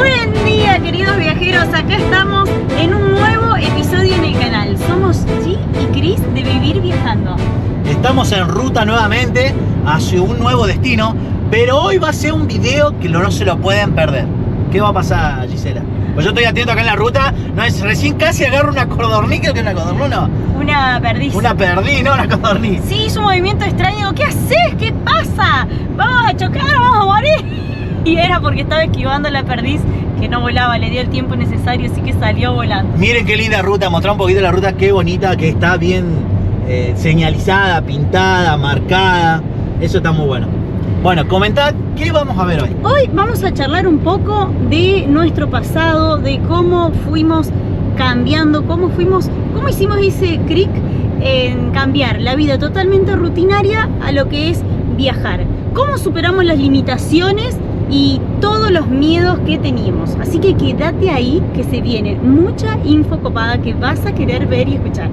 Buen día, queridos viajeros, acá estamos en un nuevo episodio en el canal. Somos G y Chris de Vivir Viajando. Estamos en ruta nuevamente hacia un nuevo destino, pero hoy va a ser un video que no se lo pueden perder. ¿Qué va a pasar, Gisela? Pues yo estoy atento acá en la ruta, no es, recién casi agarro una codorniz, creo que es una codorniz, ¿no? Una perdiz. Una perdiz, no una codorniz. Sí, hizo un movimiento extraño. ¿Qué haces? ¿Qué pasa? ¿Vamos a chocar? ¿Vamos a morir? Y era porque estaba esquivando la perdiz que no volaba, le dio el tiempo necesario, así que salió volando. Miren qué linda ruta, mostrar un poquito la ruta, qué bonita, que está bien señalizada, pintada, marcada. Eso está muy bueno. Bueno, comentad, ¿qué vamos a ver hoy? Hoy vamos a charlar un poco de nuestro pasado, de cómo fuimos cambiando, cómo hicimos ese clic en cambiar la vida totalmente rutinaria a lo que es viajar. Cómo superamos las limitaciones y todos los miedos que teníamos. Así que quédate ahí, que se viene mucha info copada que vas a querer ver y escuchar.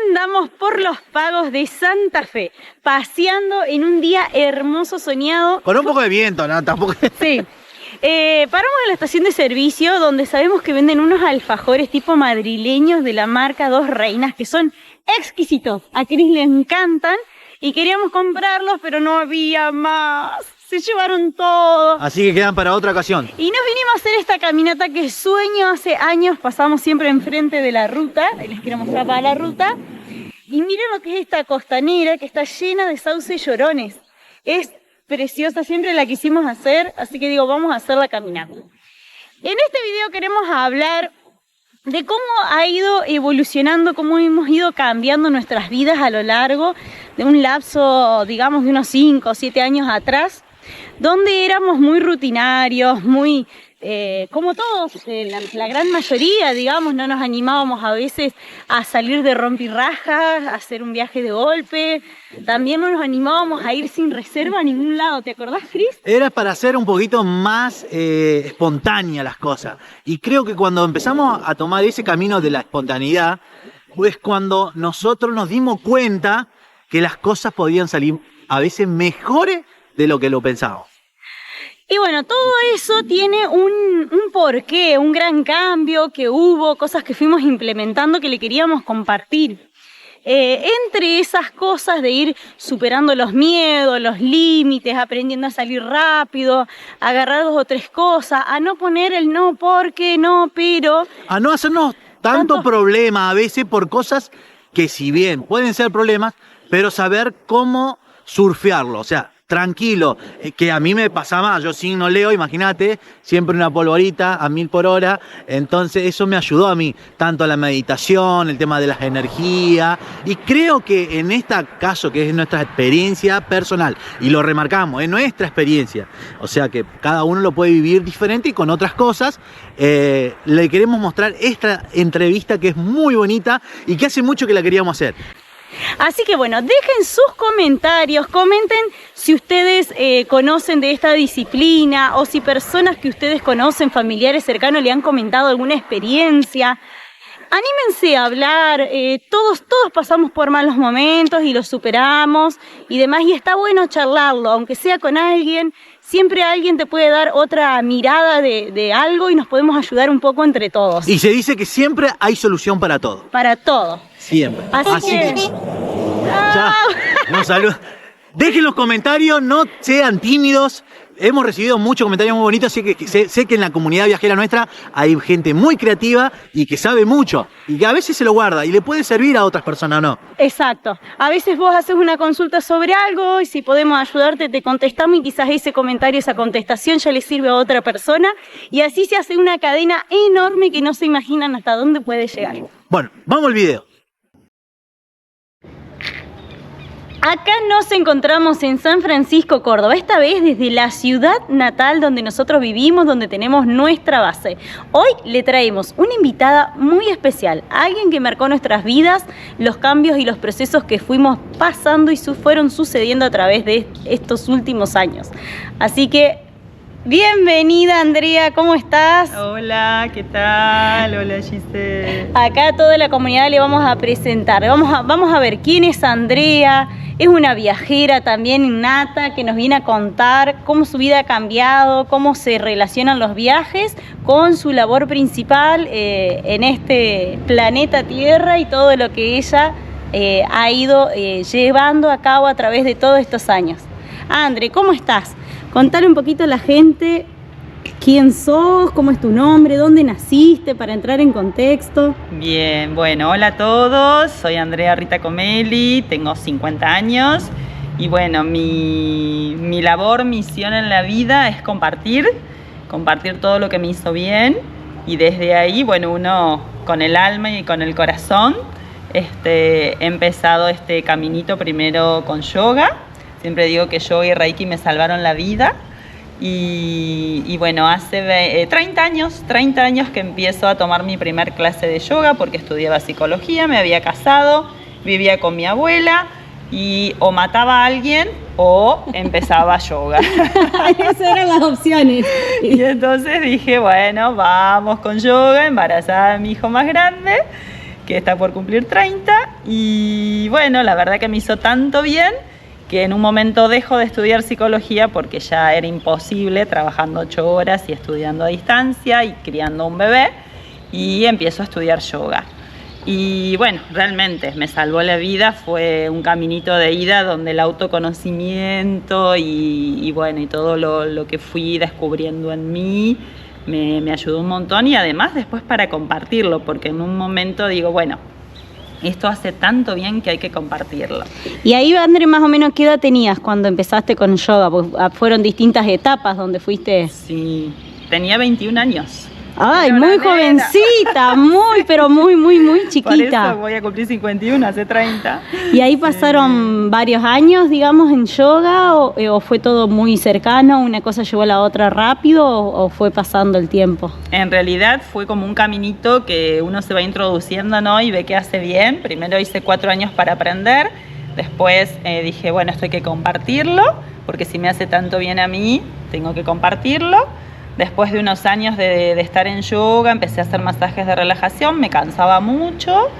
Andamos por los pagos de Santa Fe, paseando en un día hermoso soñado. Con un poco de viento, ¿no? Tampoco. Sí. Paramos en la estación de servicio donde sabemos que venden unos alfajores tipo madrileños de la marca Dos Reinas que son exquisitos. A Chris le encantan y queríamos comprarlos, pero no había más. Se llevaron todo. Así que quedan para otra ocasión. Y nos vinimos a hacer esta caminata que sueño hace años. Pasamos siempre enfrente de la ruta. Les quiero mostrar para la ruta. Y miren lo que es esta costanera que está llena de sauces llorones. Es preciosa, siempre la quisimos hacer. Así que digo, vamos a hacer la caminata. En este video queremos hablar de cómo ha ido evolucionando, cómo hemos ido cambiando nuestras vidas a lo largo de un lapso, digamos, de unos 5 o 7 años atrás, donde éramos muy rutinarios, muy, como todos, la gran mayoría, digamos, no nos animábamos a veces a salir de rompirrajas, a hacer un viaje de golpe, también no nos animábamos a ir sin reserva a ningún lado, ¿te acordás, Chris? Era para hacer un poquito más espontánea las cosas, y creo que cuando empezamos a tomar ese camino de la espontaneidad, pues cuando nosotros nos dimos cuenta que las cosas podían salir a veces mejores de lo que lo pensábamos. Y bueno, todo eso tiene un porqué, un gran cambio que hubo, cosas que fuimos implementando que le queríamos compartir. Entre esas cosas de ir superando los miedos, los límites, aprendiendo a salir rápido, a agarrar 2 o 3 cosas, a no poner el no porque, no pero. A no hacernos tanto problema a veces por cosas que si bien pueden ser problemas, pero saber cómo surfearlo, o sea, tranquilo, que a mí me pasaba, yo no leo, imagínate, siempre una polvorita a 1000 por hora, entonces eso me ayudó a mí, tanto la meditación, el tema de las energías, y creo que en este caso, que es nuestra experiencia personal, y lo remarcamos, es nuestra experiencia, o sea que cada uno lo puede vivir diferente y con otras cosas, le queremos mostrar esta entrevista que es muy bonita y que hace mucho que la queríamos hacer. Así que bueno, dejen sus comentarios, comenten si ustedes conocen de esta disciplina o si personas que ustedes conocen, familiares cercanos, le han comentado alguna experiencia. Anímense a hablar, todos pasamos por malos momentos y los superamos y demás, y está bueno charlarlo, aunque sea con alguien, siempre alguien te puede dar otra mirada de algo y nos podemos ayudar un poco entre todos. Y se dice que siempre hay solución para todo. Para todo. Siempre. Así que... Chao. Nos saludan. Dejen los comentarios, no sean tímidos. Hemos recibido muchos comentarios muy bonitos, así que sé que en la comunidad viajera nuestra hay gente muy creativa y que sabe mucho y que a veces se lo guarda y le puede servir a otras personas, ¿no? Exacto. A veces vos haces una consulta sobre algo y si podemos ayudarte te contestamos y quizás ese comentario, esa contestación ya le sirve a otra persona y así se hace una cadena enorme que no se imaginan hasta dónde puede llegar. Bueno, vamos al video. Acá nos encontramos en San Francisco, Córdoba, esta vez desde la ciudad natal donde nosotros vivimos, donde tenemos nuestra base. Hoy le traemos una invitada muy especial, alguien que marcó nuestras vidas, los cambios y los procesos que fuimos pasando y fueron sucediendo a través de estos últimos años. Así que Bienvenida, Andrea, ¿cómo estás? Hola, ¿qué tal? Hola, Giselle. Acá a toda la comunidad le vamos a presentar. Vamos a ver quién es Andrea. Es una viajera también innata que nos viene a contar cómo su vida ha cambiado, cómo se relacionan los viajes con su labor principal en este planeta Tierra y todo lo que ella ha ido llevando a cabo a través de todos estos años. Andre, ¿cómo estás? Contale un poquito a la gente quién sos, cómo es tu nombre, dónde naciste, para entrar en contexto. Bien, bueno, hola a todos, soy Andrea Rita Comelli, tengo 50 años y bueno, mi labor, misión en la vida es compartir todo lo que me hizo bien y desde ahí, bueno, uno con el alma y con el corazón he empezado este caminito primero con yoga. Siempre digo que yoga y Reiki me salvaron la vida y bueno, hace 30 años que empiezo a tomar mi primer clase de yoga porque estudiaba psicología, me había casado, vivía con mi abuela y o mataba a alguien o empezaba yoga. Esas eran las opciones. Y entonces dije, bueno, vamos con yoga, embarazada de mi hijo más grande, que está por cumplir 30 y bueno, la verdad que me hizo tanto bien que en un momento dejo de estudiar psicología porque ya era imposible trabajando 8 horas y estudiando a distancia y criando un bebé y empiezo a estudiar yoga. Y bueno, realmente me salvó la vida, fue un caminito de ida donde el autoconocimiento y bueno, y todo lo que fui descubriendo en mí me ayudó un montón y además después para compartirlo, porque en un momento digo, bueno, esto hace tanto bien que hay que compartirlo. Y ahí, André, más o menos, ¿qué edad tenías cuando empezaste con yoga? Pues fueron distintas etapas donde fuiste. Sí, tenía 21 años. Ay, muy jovencita, pero muy chiquita. Por eso voy a cumplir 51, hace 30. ¿Y ahí pasaron varios años, digamos, en yoga? ¿O fue todo muy cercano, una cosa llevó a la otra rápido o fue pasando el tiempo? En realidad fue como un caminito que uno se va introduciendo, ¿no? Y ve que hace bien. Primero hice 4 años para aprender. Después dije, bueno, esto hay que compartirlo, porque si me hace tanto bien a mí, tengo que compartirlo. Después de unos años de estar en yoga, empecé a hacer masajes de relajación, me cansaba mucho.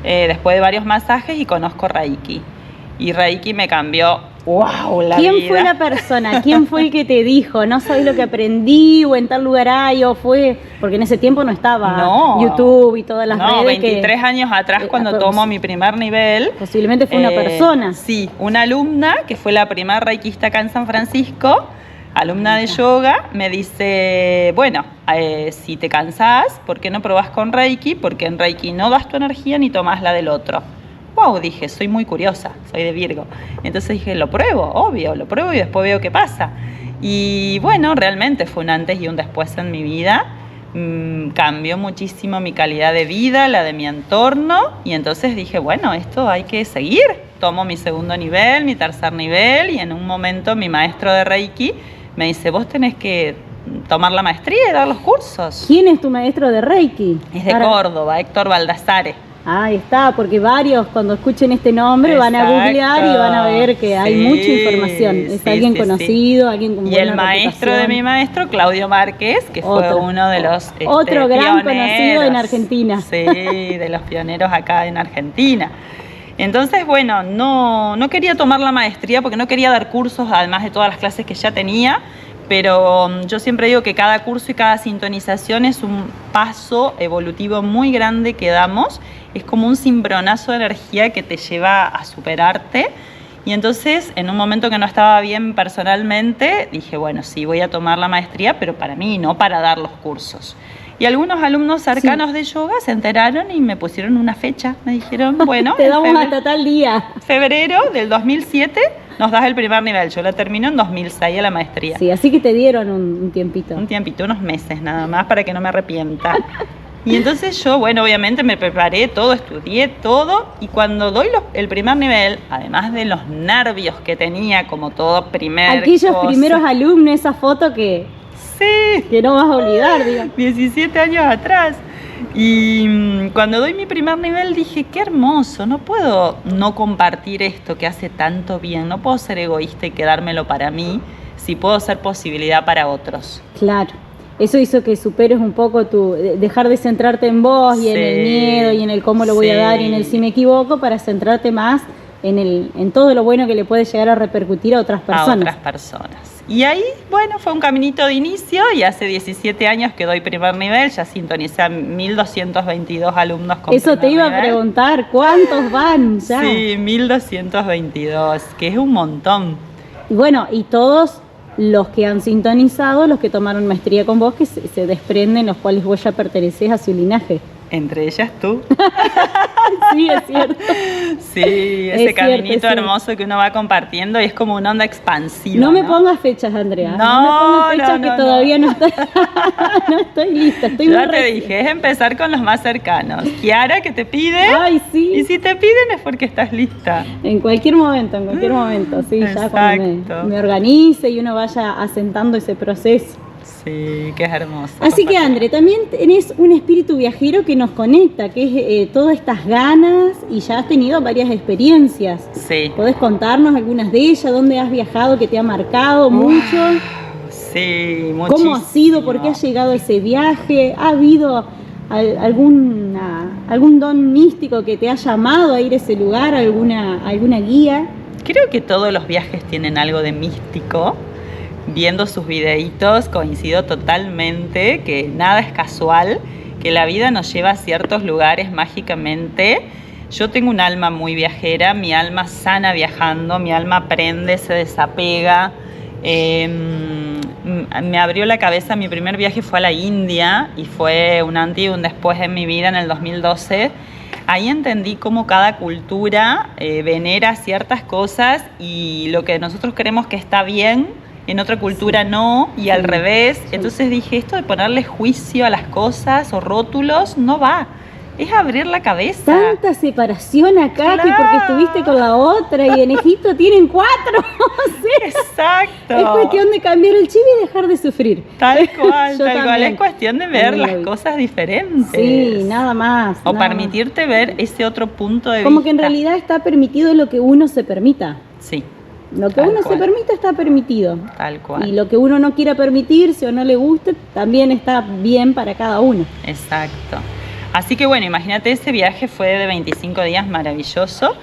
Después de varios masajes y conozco Reiki. Y Reiki me cambió, wow, la vida. ¿Quién fue la persona? ¿Quién fue el que te dijo? ¿No sabes lo que aprendí? ¿O en tal lugar hay? ¿O fue? Porque en ese tiempo no estaba YouTube y todas las redes. No, 23 años atrás cuando tomo mi primer nivel. Posiblemente fue una persona. Sí, una alumna que fue la primera reikista acá en San Francisco. Alumna de yoga, me dice, bueno, si te cansás, ¿por qué no probás con Reiki? Porque en Reiki no das tu energía ni tomás la del otro. Wow, dije, soy muy curiosa, soy de Virgo. Entonces dije, lo pruebo, obvio, lo pruebo y después veo qué pasa. Y bueno, realmente fue un antes y un después en mi vida. Cambió muchísimo mi calidad de vida, la de mi entorno. Y entonces dije, bueno, esto hay que seguir. Tomo mi segundo nivel, mi tercer nivel y en un momento mi maestro de Reiki me dice, vos tenés que tomar la maestría y dar los cursos. ¿Quién es tu maestro de Reiki? Es de Córdoba, Héctor Baldassare. Ahí está, porque varios cuando escuchen este nombre van a googlear y van a ver que hay mucha información. Es alguien conocido, alguien con buena reputación. Y el maestro de mi maestro, Claudio Márquez, que fue uno de los otro gran pioneros, conocido en Argentina. Sí, de los pioneros acá en Argentina. Entonces, bueno, no quería tomar la maestría porque no quería dar cursos, además de todas las clases que ya tenía, pero yo siempre digo que cada curso y cada sintonización es un paso evolutivo muy grande que damos, es como un cimbronazo de energía que te lleva a superarte. Y entonces, en un momento que no estaba bien personalmente, dije, bueno, sí, voy a tomar la maestría, pero para mí, no para dar los cursos. Y algunos alumnos cercanos de yoga se enteraron y me pusieron una fecha. Me dijeron, bueno, te damos hasta tal día. Febrero del 2007 nos das el primer nivel. Yo la termino en 2006 a la maestría. Sí, así que te dieron un tiempito. Un tiempito, unos meses nada más para que no me arrepienta. Y entonces yo, bueno, obviamente me preparé todo, estudié todo. Y cuando doy el primer nivel, además de los nervios que tenía como todo aquellos primeros alumnos, esa foto que no vas a olvidar, digamos. 17 años atrás. Y cuando doy mi primer nivel dije, qué hermoso, no puedo no compartir esto que hace tanto bien, no puedo ser egoísta y quedármelo para mí, si puedo ser posibilidad para otros. Claro. Eso hizo que superes un poco dejar de centrarte en vos y en el miedo y en el cómo lo voy a dar y en el si me equivoco, para centrarte más en todo lo bueno que le puede llegar a repercutir a otras personas. Y ahí, bueno, fue un caminito de inicio y hace 17 años que doy primer nivel, ya sintonicé a 1.222 alumnos con Eso te iba a preguntar, ¿cuántos van ya? Sí, 1.222, que es un montón. Y bueno, y todos los que han sintonizado, los que tomaron maestría con vos, que se desprenden, los cuales vos ya pertenecés a su linaje. Entre ellas tú. Sí, es cierto. Sí, ese caminito hermoso que uno va compartiendo y es como una onda expansiva. No me pongas fechas, Andrea. No me pongas fechas que todavía no estoy, no estoy lista. Ya te dije, es empezar con los más cercanos. Kiara, que te pide. Ay, sí. Y si te piden es porque estás lista. En cualquier momento, sí. Exacto. Ya cuando me organice y uno vaya asentando ese proceso. Sí, que es hermoso. Así que, André, también tenés un espíritu viajero que nos conecta, que es todas estas ganas, y ya has tenido varias experiencias. Sí. ¿Podés contarnos algunas de ellas? ¿Dónde has viajado que te ha marcado mucho? Sí, muchísimo. ¿Cómo ha sido? ¿Por qué has llegado a ese viaje? ¿Ha habido algún don místico que te ha llamado a ir a ese lugar? ¿Alguna guía? Creo que todos los viajes tienen algo de místico. Viendo sus videitos coincido totalmente que nada es casual, que la vida nos lleva a ciertos lugares mágicamente. Yo tengo un alma muy viajera, mi alma sana viajando, mi alma aprende, se desapega. Me abrió la cabeza, mi primer viaje fue a la India y fue un antes y un después en mi vida en el 2012. Ahí entendí cómo cada cultura venera ciertas cosas y lo que nosotros creemos que está bien, en otra cultura no, y al revés. Entonces dije, esto de ponerle juicio a las cosas o rótulos no va, es abrir la cabeza. Tanta separación acá, que porque estuviste con la otra, y en Egipto tienen 4. Sí. Exacto. Es cuestión de cambiar el chip y dejar de sufrir. Tal cual, es cuestión de ver las cosas diferentes. Sí, nada más. O permitirte ver ese otro punto de vista. Como que en realidad está permitido lo que uno se permita. Sí. Lo que uno se permite está permitido. Tal cual. Y lo que uno no quiera permitirse o no le guste, también está bien para cada uno. Exacto. Así que bueno, imagínate, ese viaje fue de 25 días maravilloso.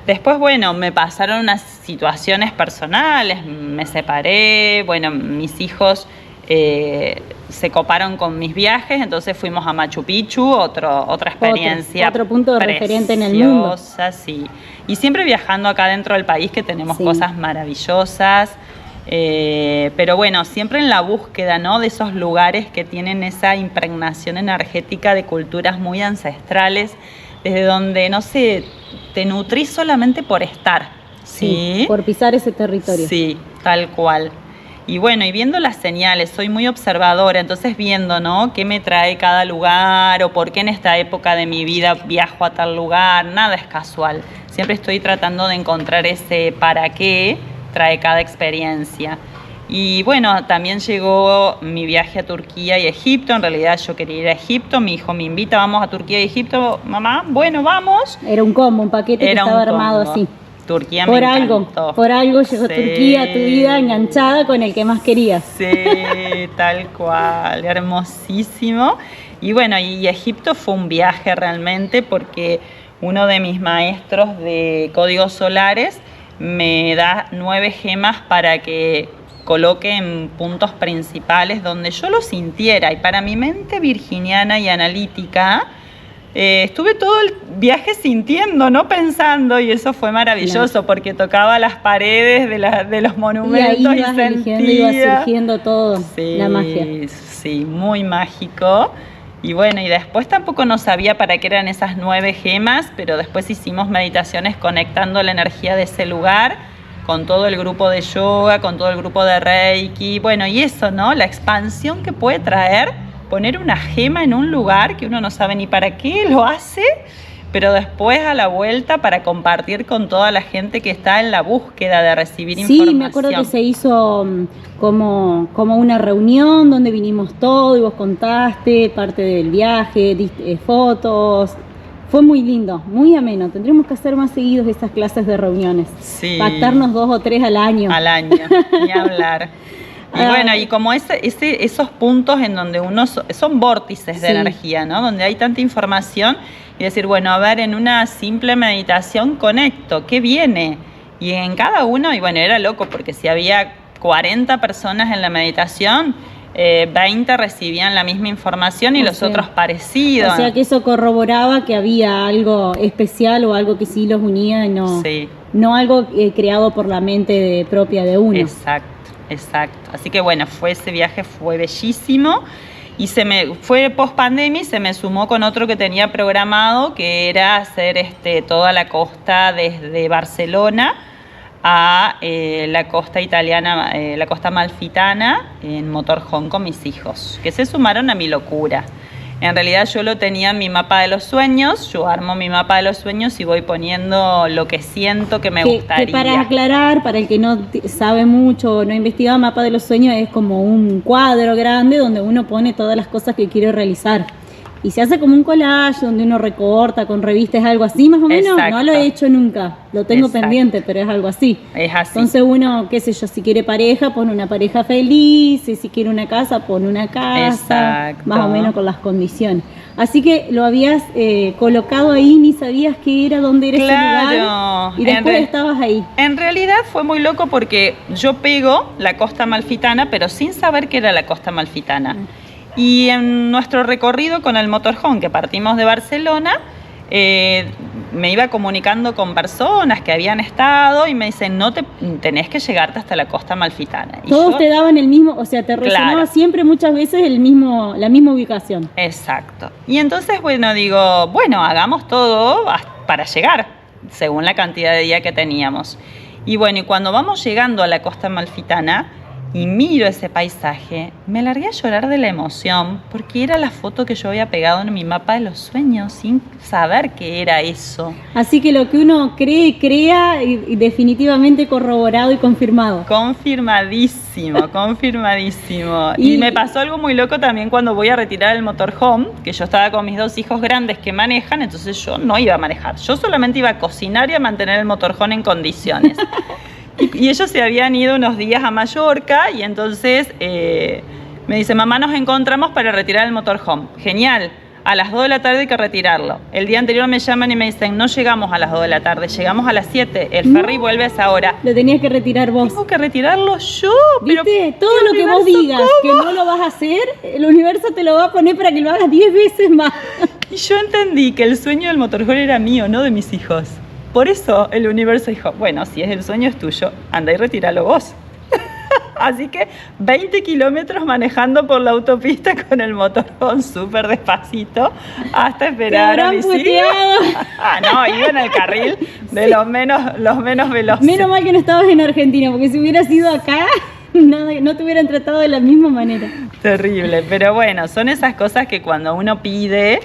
Después, bueno, me pasaron unas situaciones personales, me separé, bueno, mis hijos se coparon con mis viajes, entonces fuimos a Machu Picchu, otra experiencia. Otro punto de referente en el mundo. Sí. Y siempre viajando acá dentro del país, que tenemos cosas maravillosas. Pero bueno, siempre en la búsqueda, ¿no?, de esos lugares que tienen esa impregnación energética de culturas muy ancestrales, desde donde, no sé, te nutrís solamente por estar. Sí, por pisar ese territorio. Sí, tal cual. Y bueno, y viendo las señales, soy muy observadora, entonces viendo, ¿no?, qué me trae cada lugar o por qué en esta época de mi vida viajo a tal lugar, nada es casual. Siempre estoy tratando de encontrar ese para qué trae cada experiencia. Y bueno, también llegó mi viaje a Turquía y Egipto. En realidad yo quería ir a Egipto, mi hijo me invita, vamos a Turquía y Egipto, mamá, bueno, vamos. Era un combo, un paquete que estaba armado así. Turquía me encantó. Por algo llegó Turquía a tu vida enganchada con el que más querías. Sí, tal cual, hermosísimo. Y bueno, y Egipto fue un viaje realmente porque uno de mis maestros de códigos solares me da 9 gemas para que coloque en puntos principales donde yo lo sintiera. Y para mi mente virginiana y analítica, estuve todo el viaje sintiendo, no pensando, y eso fue maravilloso, porque tocaba las paredes de los monumentos y sentía... iba surgiendo todo, la magia. Sí, muy mágico. Y bueno, y después tampoco no sabía para qué eran esas 9 gemas, pero después hicimos meditaciones conectando la energía de ese lugar con todo el grupo de yoga, con todo el grupo de Reiki. Bueno, y eso, ¿no? La expansión que puede traer poner una gema en un lugar que uno no sabe ni para qué lo hace, pero después a la vuelta para compartir con toda la gente que está en la búsqueda de recibir información. Sí, me acuerdo que se hizo como una reunión donde vinimos todos y vos contaste parte del viaje, diste fotos. Fue muy lindo, muy ameno. Tendremos que hacer más seguidos esas clases de reuniones. Sí. Pactarnos 2 o 3 al año. Al año, ni hablar. Y bueno, y como esos puntos en donde uno son vórtices de energía, ¿no? Donde hay tanta información y decir, bueno, a ver, en una simple meditación conecto, ¿qué viene? Y en cada uno, y bueno, era loco porque si había 40 personas en la meditación, 20 recibían la misma información y los otros parecidos. O sea que eso corroboraba que había algo especial o algo que sí los unía y no algo creado por la mente propia de uno. Exacto. Así que bueno, ese viaje fue bellísimo y fue post pandemia y se me sumó con otro que tenía programado, que era hacer toda la costa desde Barcelona a la costa italiana, la costa amalfitana en motorhome con mis hijos, que se sumaron a mi locura. En realidad yo lo tenía en mi mapa de los sueños, yo armo mi mapa de los sueños y voy poniendo lo que siento que me gustaría. Que para aclarar, para el que no sabe mucho o no ha investigado, mapa de los sueños es como un cuadro grande donde uno pone todas las cosas que quiere realizar. Y se hace como un collage donde uno recorta con revistas, algo así más o menos. Exacto. No lo he hecho nunca, lo tengo pendiente, pero es algo así. Es así. Entonces uno, qué sé yo, si quiere pareja, pone una pareja feliz, y si quiere una casa, pone una casa. Exacto. Más o menos con las condiciones. Así que lo habías colocado ahí, ni sabías qué era, dónde era ese lugar. Y después estabas ahí. En realidad fue muy loco porque yo pego la costa amalfitana, pero sin saber qué era la costa amalfitana. Y en nuestro recorrido con el motorhome, que partimos de Barcelona, me iba comunicando con personas que habían estado y me dicen, tenés que llegarte hasta la costa amalfitana. Y todos te daban el mismo, o sea, te resonaba siempre muchas veces la misma ubicación. Exacto. Y entonces, bueno, digo, hagamos todo para llegar, según la cantidad de día que teníamos. Y bueno, y cuando vamos llegando a la costa amalfitana, y miro ese paisaje, me largué a llorar de la emoción porque era la foto que yo había pegado en mi mapa de los sueños sin saber qué era eso. Así que lo que uno cree, crea y definitivamente corroborado y confirmado. Confirmadísimo. Y me pasó algo muy loco también cuando voy a retirar el motorhome, que yo estaba con mis 2 hijos grandes que manejan, entonces yo no iba a manejar. Yo solamente iba a cocinar y a mantener el motorhome en condiciones. Y ellos se habían ido unos días a Mallorca y entonces me dice, mamá, nos encontramos para retirar el motorhome. Genial, a las 2 de la tarde hay que retirarlo. El día anterior me llaman y me dicen, no llegamos a las 2 de la tarde, llegamos a las 7, el ferry vuelve a esa hora. Lo tenías que retirar vos. Tengo que retirarlo yo. ¿Viste? Todo lo que vos digas que no lo vas a hacer, el universo te lo va a poner para que lo hagas 10 veces más. Y yo entendí que el sueño del motorhome era mío, no de mis hijos. Por eso el universo dijo, bueno, si es el sueño es tuyo, anda y retíralo vos. Así que 20 kilómetros manejando por la autopista con el motorhome súper despacito hasta esperar a mis hijos. No, iba en el carril de los menos veloces. Menos mal que no estabas en Argentina, porque si hubieras ido acá, no te hubieran tratado de la misma manera. Terrible, pero bueno, son esas cosas que cuando uno pide...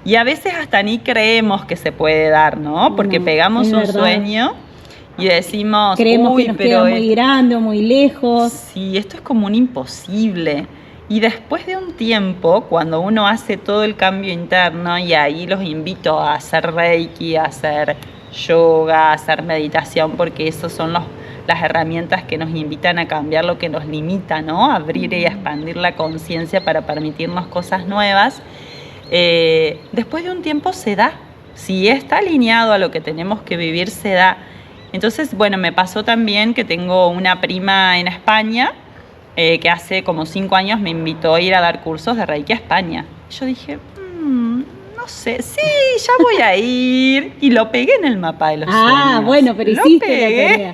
Y a veces hasta ni creemos que se puede dar, ¿no? Porque pegamos un sueño y decimos, creemos que nos queda muy grande o muy lejos. Sí, esto es como un imposible. Y después de un tiempo, cuando uno hace todo el cambio interno, y ahí los invito a hacer Reiki, a hacer yoga, a hacer meditación, porque esos son las herramientas que nos invitan a cambiar lo que nos limita, ¿no? A abrir y a expandir la conciencia para permitirnos cosas nuevas. Después de un tiempo se da, si está alineado a lo que tenemos que vivir, se da. Entonces, bueno, me pasó también que tengo una prima en España que hace como 5 años me invitó a ir a dar cursos de Reiki a España. Yo dije, no sé, sí, ya voy a ir. Y lo pegué en el mapa de los sueños. Bueno, pero hiciste la tarea.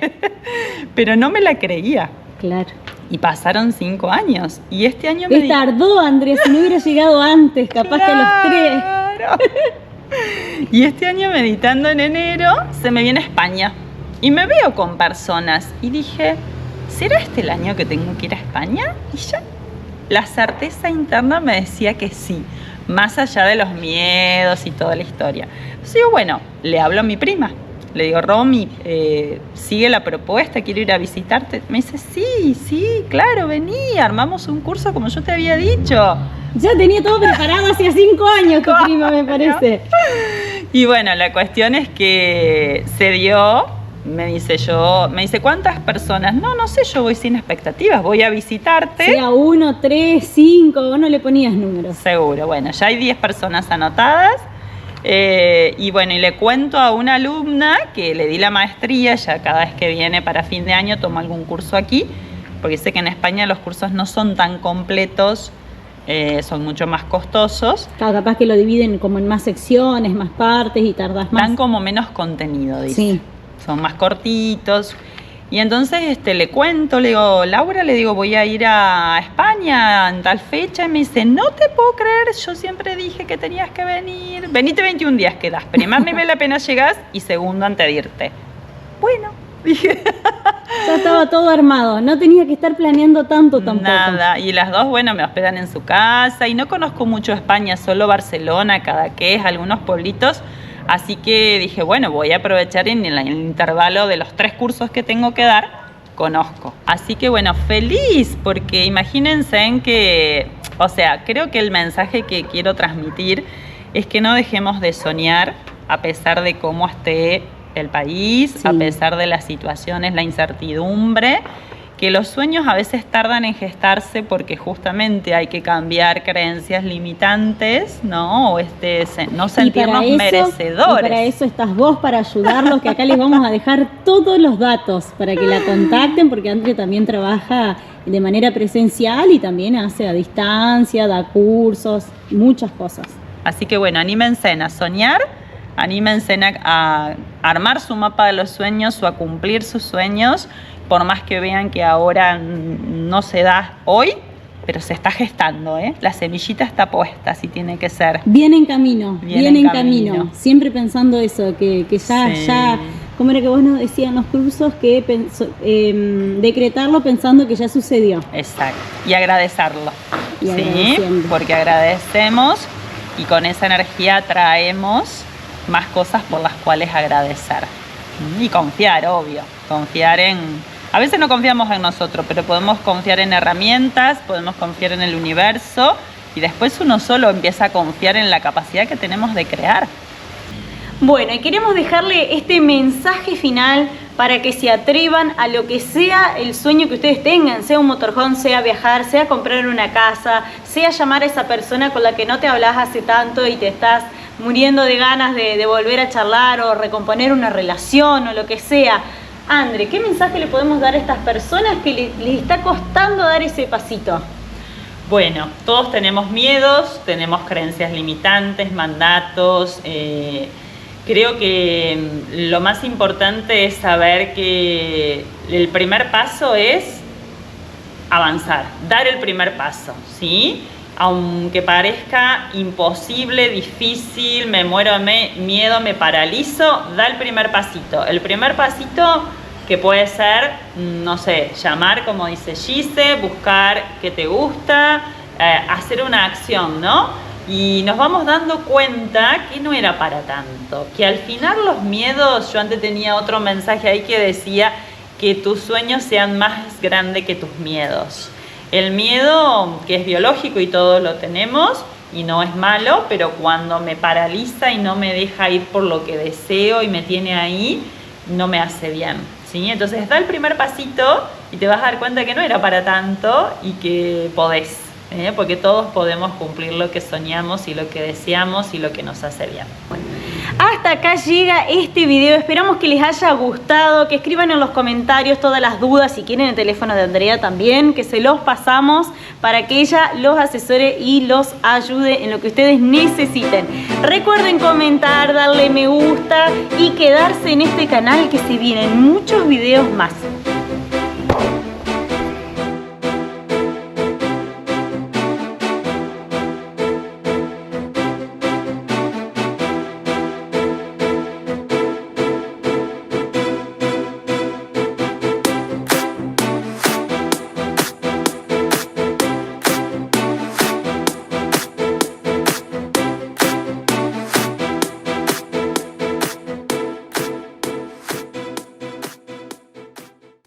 Pero no me la creía. Claro. Y pasaron 5 años. Y este año tardó, Andrea, si no hubiera llegado antes, capaz que a los 3. Y este año, meditando en enero, se me viene España. Y me veo con personas. Y dije, ¿será este el año que tengo que ir a España? Y ya la certeza interna me decía que sí. Más allá de los miedos y toda la historia. Entonces digo, bueno, le hablo a mi prima. Le digo, Romy, sigue la propuesta, quiero ir a visitarte. Me dice, sí, claro, vení, armamos un curso como yo te había dicho. Ya tenía todo preparado hacía 5 años tu prima, me parece. Y bueno, la cuestión es que se dio, me dice, ¿cuántas personas? No sé, yo voy sin expectativas, voy a visitarte. Sea 1, 3, 5, vos no le ponías números. Seguro, bueno, ya hay 10 personas anotadas. Y bueno, y le cuento a una alumna que le di la maestría, ya cada vez que viene para fin de año toma algún curso aquí, porque sé que en España los cursos no son tan completos, son mucho más costosos. Claro, capaz que lo dividen como en más secciones, más partes y tardas más. Dan como menos contenido, dice. Sí. Son más cortitos. Y entonces le cuento, le digo, Laura, voy a ir a España en tal fecha. Y me dice, no te puedo creer, yo siempre dije que tenías que venir. Venite 21 días quedás. Primer nivel apenas llegás y segundo antes de irte. Bueno, dije. Ya estaba todo armado, no tenía que estar planeando tanto tampoco. Nada, y las dos, bueno, me hospedan en su casa. Y no conozco mucho España, solo Barcelona, Cadaqués, algunos pueblitos. Así que dije, bueno, voy a aprovechar en el intervalo de los 3 cursos que tengo que dar, conozco. Así que bueno, feliz, porque imagínense en que, o sea, creo que el mensaje que quiero transmitir es que no dejemos de soñar a pesar de cómo esté el país, sí, a pesar de las situaciones, la incertidumbre, que los sueños a veces tardan en gestarse porque justamente hay que cambiar creencias limitantes, ¿no? O no sentirnos merecedores. Y para eso estás vos, para ayudarlos, que acá les vamos a dejar todos los datos para que la contacten, porque Andre también trabaja de manera presencial y también hace a distancia, da cursos, muchas cosas. Así que bueno, anímense a soñar, anímense a armar su mapa de los sueños o a cumplir sus sueños, por más que vean que ahora no se da hoy, pero se está gestando, ¿eh? La semillita está puesta, así tiene que ser. Viene en camino, viene en camino. Siempre pensando eso, que ya, ¿cómo era que vos nos decías en los cursos? Que decretarlo pensando que ya sucedió. Exacto, y agradecerlo. Sí, porque agradecemos y con esa energía traemos más cosas por las cuales agradecer. Y confiar, obvio, a veces no confiamos en nosotros, pero podemos confiar en herramientas, podemos confiar en el universo y después uno solo empieza a confiar en la capacidad que tenemos de crear. Bueno, y queremos dejarle este mensaje final para que se atrevan a lo que sea el sueño que ustedes tengan, sea un motorhome, sea viajar, sea comprar una casa, sea llamar a esa persona con la que no te hablas hace tanto y te estás muriendo de ganas de volver a charlar o recomponer una relación o lo que sea. Andre, ¿qué mensaje le podemos dar a estas personas que les está costando dar ese pasito? Bueno, todos tenemos miedos, tenemos creencias limitantes, mandatos. Creo que lo más importante es saber que el primer paso es avanzar, dar el primer paso, ¿sí? Aunque parezca imposible, difícil, me muero de miedo, me paralizo, da el primer pasito. El primer pasito que puede ser, no sé, llamar, como dice Gise, buscar qué te gusta, hacer una acción, ¿no? Y nos vamos dando cuenta que no era para tanto, que al final los miedos, yo antes tenía otro mensaje ahí que decía que tus sueños sean más grandes que tus miedos. El miedo, que es biológico y todos lo tenemos y no es malo, pero cuando me paraliza y no me deja ir por lo que deseo y me tiene ahí, no me hace bien, ¿sí? Entonces da el primer pasito y te vas a dar cuenta que no era para tanto y que podés, porque todos podemos cumplir lo que soñamos y lo que deseamos y lo que nos hace bien. Hasta acá llega este video, esperamos que les haya gustado, que escriban en los comentarios todas las dudas, si quieren el teléfono de Andrea también, que se los pasamos para que ella los asesore y los ayude en lo que ustedes necesiten. Recuerden comentar, darle me gusta y quedarse en este canal que se vienen muchos videos más.